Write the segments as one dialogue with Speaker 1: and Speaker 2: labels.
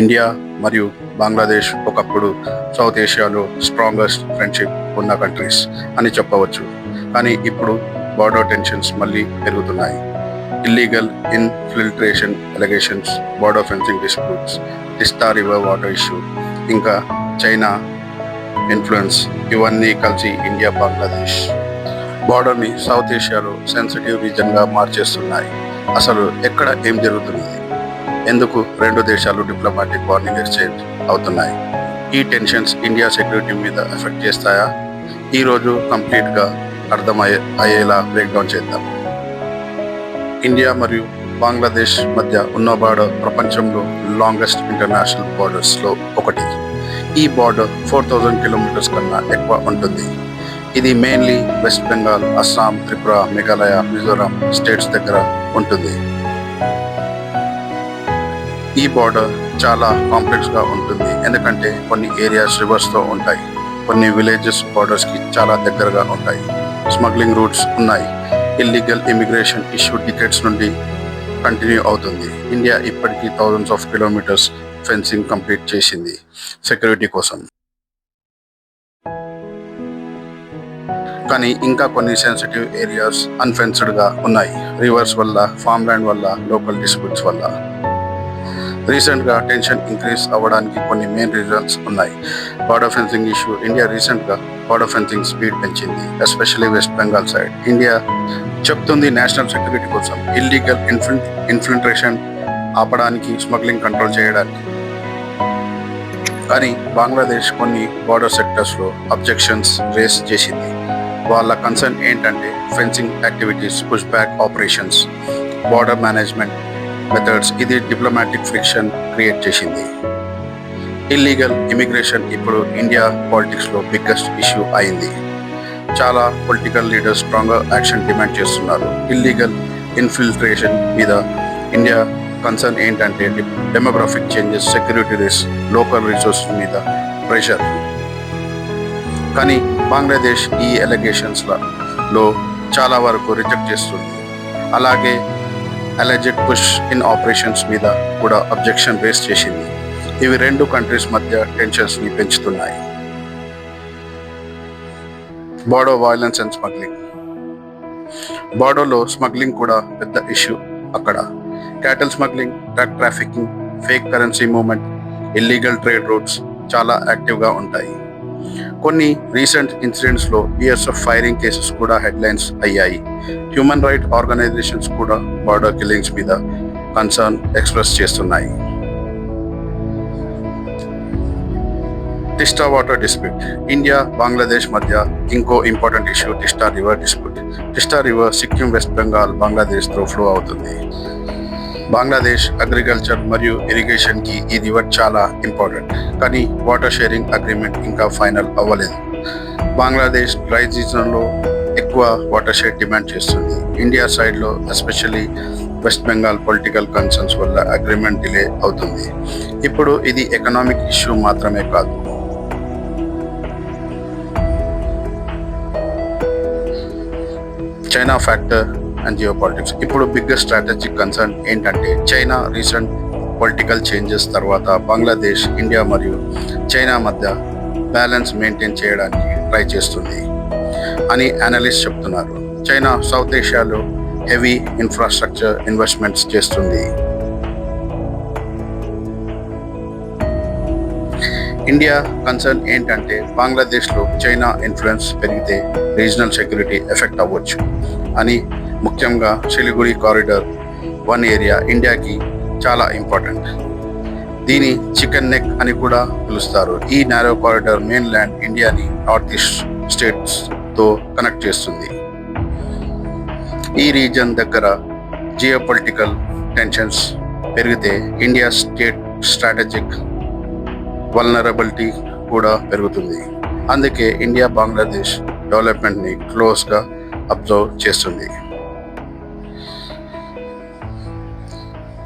Speaker 1: India మరియు బంగ్లాదేశ్ ఒకప్పుడు south ఏషియాలో స్ట్రాంగెస్ట్ ఫ్రెండ్షిప్ ఉన్న కంట్రీస్ అని చెప్పవచ్చు. కానీ ఇప్పుడు బార్డర్ టెన్షన్స్ మళ్ళీ పెరుగుతున్నాయి. Illegal infiltration allegations, border fencing disputes, Teesta river water issue, ఇంకా చైనా ఇన్ఫ్లుయెన్స్ ఇవన్నీ కలిసి ఇండియా బంగ్లాదేశ్ బార్డర్ని సౌత్ ఏషియాలో సెన్సిటివ్ రీజన్గా మార్చేస్తున్నాయి. అసలు ఎక్కడ ఏం జరుగుతుంది, ఎందుకు రెండు దేశాలు డిప్లొమాటిక్ వార్నింగ్ ఎక్స్చేంజ్ అవుతున్నాయి, ఈ టెన్షన్స్ ఇండియా సెక్యూరిటీ మీద ఎఫెక్ట్ చేస్తాయా? ఈరోజు కంప్లీట్గా అయ్యేలా బ్రేక్డౌన్ చేద్దాం. ఇండియా మరియు బంగ్లాదేశ్ మధ్య ఉన్న బార్డర్ ప్రపంచంలో లాంగెస్ట్ ఇంటర్నేషనల్ బార్డర్స్లో ఒకటి. ఈ బార్డర్ 4000 కిలోమీటర్స్ కన్నా ఎక్కువ ఉంటుంది. ఇది mainly west Bengal, Assam, Tripura, Meghalaya, Mizoram states దగ్గర ఉంటుంది. ఈ బార్డర్ చాలా కాంప్లెక్స్గా ఉంటుంది, ఎందుకంటే కొన్ని ఏరియాస్ రివర్స్తో ఉంటాయి, కొన్ని విలేజెస్ బార్డర్స్కి చాలా దగ్గరగా ఉంటాయి, స్మగ్లింగ్ రూట్స్ ఉన్నాయి, ఇల్లీగల్ ఇమిగ్రేషన్ ఇష్యూ డికెట్స్ నుండి కంటిన్యూ అవుతుంది. ఇండియా ఇప్పటికీ thousands of kilometres fencing complete చేసింది సెక్యూరిటీ కోసం. కానీ ఇంకా కొన్ని సెన్సిటివ్ ఏరియాస్ అన్ఫెన్స్డ్గా ఉన్నాయి, రివర్స్ వల్ల, ఫార్మ్ ల్యాండ్ వల్ల, లోకల్ డిస్ప్యూట్స్ వల్ల. రీసెంట్గా టెన్షన్ ఇంక్రీజ్ అవ్వడానికి కొన్ని మెయిన్ రీజన్స్ ఉన్నాయి. Border fencing issue. ఇండియా రీసెంట్గా బార్డర్ ఫెన్సింగ్ స్పీడ్ పెంచింది, especially west Bengal side. India చెప్తుంది నేషనల్ సెక్యూరిటీ కోసం, ఇల్లీగల్ ఇన్ఫిల్ట్రేషన్ ఆపడానికి, స్మగ్లింగ్ కంట్రోల్ చేయడానికి. కానీ బంగ్లాదేశ్ కొన్ని బార్డర్ సెక్టర్స్లో అబ్జెక్షన్స్ రేస్ చేసింది. వాళ్ళ కన్సర్న్ ఏంటంటే fencing activities, push back operations, border management methods. ఇది డిప్లొమాటిక్ ఫ్రిక్షన్ క్రియేట్ చేసింది. ఇల్లీగల్ ఇమిగ్రేషన్ ఇప్పుడు ఇండియా పాలిటిక్స్లో బిగ్గెస్ట్ ఇష్యూ అయింది. చాలా political leaders stronger action demand చేస్తున్నారు. ఇల్లీగల్ ఇన్ఫిల్ట్రేషన్ మీద ఇండియా కన్సర్న్ ఏంటంటే demographic changes, security risk, local resources మీద ప్రెషర్. కానీ బంగ్లాదేశ్ ఈ ఎలిగేషన్స్లో చాలా వరకు రిజెక్ట్ చేస్తుంది. అలాగే అలెజెడ్ పుష్ ఇన్ ఆపరేషన్స్ మీద కూడా అబ్జెక్షన్ రేస్ చేసింది. ఇవి రెండు కంట్రీస్ మధ్య టెన్షన్స్ని పెంచుతున్నాయి. Border violence and smuggling. బార్డర్లో స్మగ్లింగ్ కూడా పెద్ద ఇష్యూ. అక్కడ cattle smuggling, drug trafficking, fake currency movement, illegal trade routes చాలా యాక్టివ్గా ఉంటాయి. కొన్ని రీసెంట్ ఇన్సిడెంట్స్లో BSF ఫైరింగ్ కేసెస్ కూడా హెడ్లైన్స్ అయ్యాయి. హ్యూమన్ రైట్ ఆర్గనైజేషన్స్ కూడా బార్డర్ కిల్లింగ్స్ మీద కన్సర్న్ ఎక్స్ప్రెస్ చేస్తున్నాయి. Teesta water dispute. India Bangladesh మధ్య ఇంకో important issue Teesta river dispute. Teesta river Sikkim, west Bengal, బంగ్లాదేశ్తో ఫ్లో అవుతుంది. బంగ్లాదేశ్ అగ్రికల్చర్ మరియు ఇరిగేషన్కి ఈ రివర్ చాలా ఇంపార్టెంట్. కానీ వాటర్ షేరింగ్ అగ్రిమెంట్ ఇంకా ఫైనల్ అవ్వలేదు. బంగ్లాదేశ్ డ్రై సీజన్లో ఎక్కువ వాటర్ షేర్ డిమాండ్ చేస్తుంది. ఇండియా సైడ్లో especially west Bengal political concerns వల్ల అగ్రిమెంట్ డిలే అవుతుంది. ఇప్పుడు ఇది ఎకనామిక్ ఇష్యూ మాత్రమే కాదు, China factor and geo politics. ఇప్పుడు బిగ్గెస్ట్ స్ట్రాటజిక్ కన్సర్న్ ఏంటంటే చైనా రీసెంట్ పొలిటికల్ చేంజెస్ తర్వాత బంగ్లాదేశ్, ఇండియా మరియు చైనా మధ్య బ్యాలెన్స్ మెయింటైన్ చేయడానికి ట్రై చేస్తుంది అని అనలిస్ట్ చెప్తున్నారు. చైనా సౌత్ ఏషియాలో హెవీ ఇన్ఫ్రాస్ట్రక్చర్ ఇన్వెస్ట్మెంట్స్ చేస్తుంది. ఇండియా కన్సర్న్ ఏంటంటే బంగ్లాదేశ్లో చైనా ఇన్ఫ్లుయెన్స్ పెరిగితే రీజనల్ సెక్యూరిటీ ఎఫెక్ట్ అవ్వచ్చు అని. ముఖ్యంగా సిలిగురి కారిడార్ 1 ఏరియా ఇండియాకి చాలా ఇంపార్టెంట్. దీని చికెన్ నెక్ అని కూడా పిలుస్తారు. ఈ నారో కారిడార్ మెయిన్ ల్యాండ్ ఇండియాని నార్త్ ఈస్ట్ స్టేట్స్తో కనెక్ట్ చేస్తుంది. ఈ రీజన్ దగ్గర జియోపొలిటికల్ టెన్షన్స్ పెరిగితే ఇండియా స్ట్రాటజిక్ వల్నరబిలిటీ కూడా పెరుగుతుంది. అందుకే ఇండియా బంగ్లాదేశ్ డెవలప్మెంట్ని క్లోజ్గా అబ్జర్వ్ చేస్తుంది.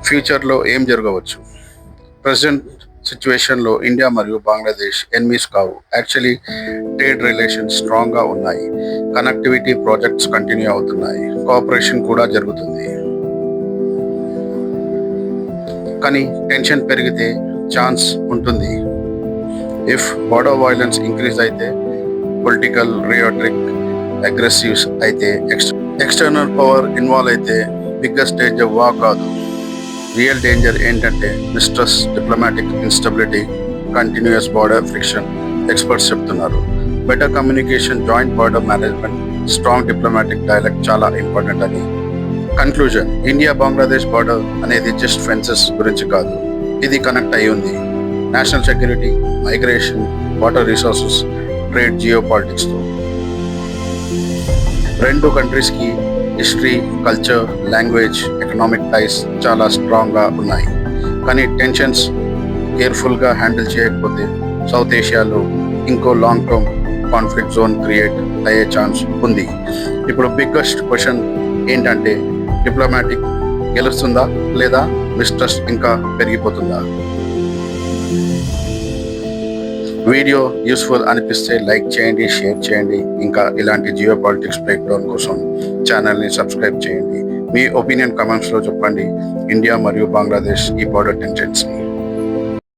Speaker 1: ఫ్యూచర్లో ఏం జరగవచ్చు? ప్రజెంట్ సిచ్యువేషన్లో ఇండియా మరియు బంగ్లాదేశ్ ఎనిమీస్ కావు. యాక్చువల్లీ ట్రేడ్ రిలేషన్స్ స్ట్రాంగ్గా ఉన్నాయి. కనెక్టివిటీ ప్రాజెక్ట్స్ కంటిన్యూ అవుతున్నాయి. కోఆపరేషన్ కూడా జరుగుతుంది. కానీ టెన్షన్ పెరిగితే ఛాన్స్ ఉంటుంది. ఇఫ్ బార్డర్ వైలెన్స్ ఇంక్రీజ్ అయితే, పొలిటికల్ రియోట్రిక్ అగ్రెసివ్స్ అయితే, ఎక్స్టర్నల్ పవర్ ఇన్వాల్వ్ అయితే బిగ్గెస్ట్ డేంజర్ వార్ కాదు. రియల్ డేంజర్ ఏంటంటే mistrust, diplomatic instability, continuous border friction. Experts చెప్తున్నారు better communication, joint border management, strong diplomatic dialogue చాలా important అని. Conclusion, India Bangladesh border అనేది just fences గురించి కాదు, ఇది కనెక్ట్ అయి ఉంది national security, migration, water resources, trade, geo పాలిటిక్స్తో. రెండు కంట్రీస్కి history, culture, language, economic ties చాలా స్ట్రాంగ్గా ఉన్నాయి. కానీ టెన్షన్స్ కేర్ఫుల్గా హ్యాండిల్ చేయకపోతే సౌత్ ఏషియాలో ఇంకో long term conflict zone create అయ్యే ఛాన్స్ ఉంది. ఇప్పుడు బిగ్గెస్ట్ క్వశ్చన్ ఏంటంటే, డిప్లొమాటిక్ గెలుస్తుందా లేదా మిస్ట్రస్ట్ ఇంకా పెరిగిపోతుందా? వీడియో యూస్ఫుల్ అనిపిస్తే లైక్ చేయండి, షేర్ చేయండి. ఇంకా ఇలాంటి జియో పాలిటిక్స్ బ్రేక్డౌన్ కోసం ఛానల్ని సబ్స్క్రైబ్ చేయండి. మీ ఒపీనియన్ కమెంట్స్లో చెప్పండి. ఇండియా మరియు బంగ్లాదేశ్ ఈ బార్డర్ టెన్షన్స్ని